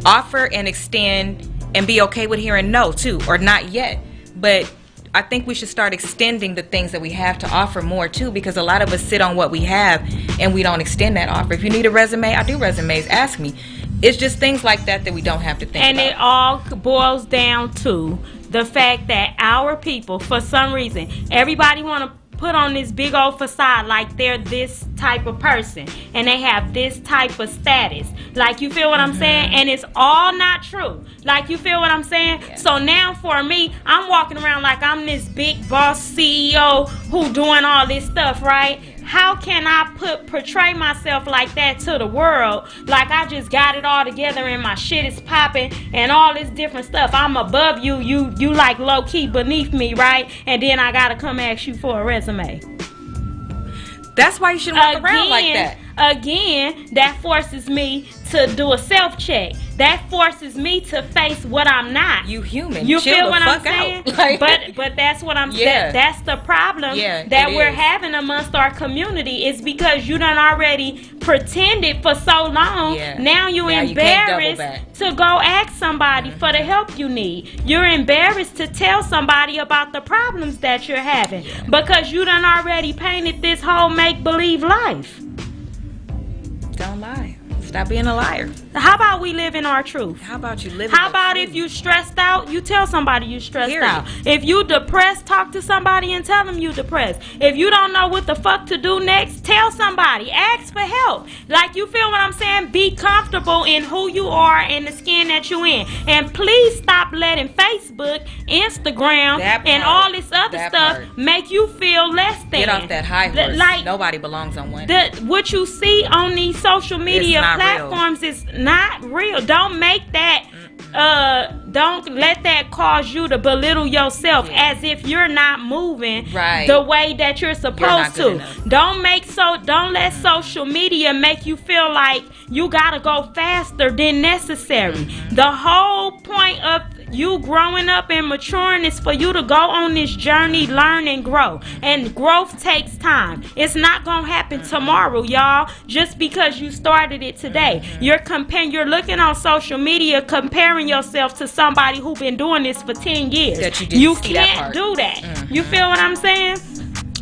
offer and extend and be okay with hearing no too, or not yet. But I think we should start extending the things that we have to offer more too, because a lot of us sit on what we have and we don't extend that offer. If you need a resume, I do resumes. Ask me. It's just things like that that we don't have to think about. And it all boils down to the fact that our people, for some reason, everybody want to put on this big old facade like they're this type of person and they have this type of status. Like, you feel what I'm saying? And it's all not true. Like, you feel what I'm saying? Yeah. So now for me, I'm walking around like I'm this big boss CEO who doing all this stuff, right? How can I portray myself like that to the world? Like I just got it all together and my shit is popping and all this different stuff. I'm above you. You like low key beneath me, right? And then I gotta come ask you for a resume. That's why you shouldn't walk around like that. Again, that forces me to do a self-check. That forces me to face what I'm not. You human. You Chill feel what I'm out. saying? Like, but that's what I'm saying. That's the problem that we're having amongst our community, is because you done already pretended for so long. Now you're embarrassed to go ask somebody for the help you need. You're embarrassed to tell somebody about the problems that you're having because you done already painted this whole make-believe life. Don't lie. Stop being a liar. How about we live in our truth? How about you live? How about if you stressed out, you tell somebody you stressed out. If you depressed, talk to somebody and tell them you depressed. If you don't know what the fuck to do next, tell somebody. Ask for help. Like, you feel what I'm saying? Be comfortable in who you are and the skin that you in. And please stop letting Facebook, Instagram, and all this other stuff make you feel less than. Get off that high horse. Like, nobody belongs on one. What you see on these social media platforms is not real. Don't make that don't let that cause you to belittle yourself as if you're not moving the way that you're supposed to. Don't let social media make you feel like you gotta go faster than necessary. The whole point of you growing up and maturing is for you to go on this journey, learn and grow. And growth takes time. It's not gonna happen tomorrow, y'all, just because you started it today. You're looking on social media comparing yourself to somebody who's been doing this for 10 years. You can't do that. You feel what I'm saying?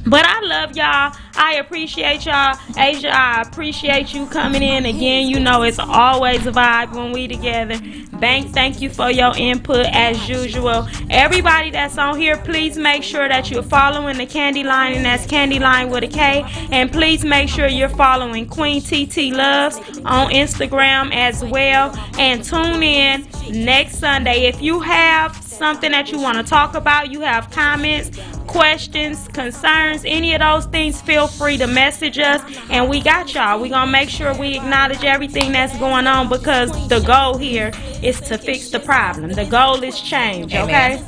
But I love y'all. I appreciate y'all. Asia, I appreciate you coming in again. You know it's always a vibe when we together. Bank, thank you for your input as usual. Everybody that's on here, please make sure that you're following the Candy Line, and that's Candy Line with a K. And please make sure you're following Queen TT Loves on Instagram as well. And tune in next Sunday. If you have something that you want to talk about, you have comments, questions, concerns, any of those things, feel free to message us, and we got y'all. We're gonna make sure we acknowledge everything that's going on, because the goal here is to fix the problem. The goal is change. Okay?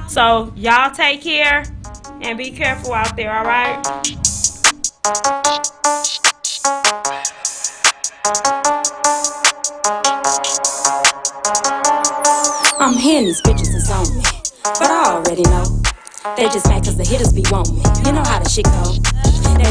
So y'all take care and be careful out there. All right? I'm hitting these bitches is on me, but I already know they just mad cause the hitters be want me. You know how the shit go. They be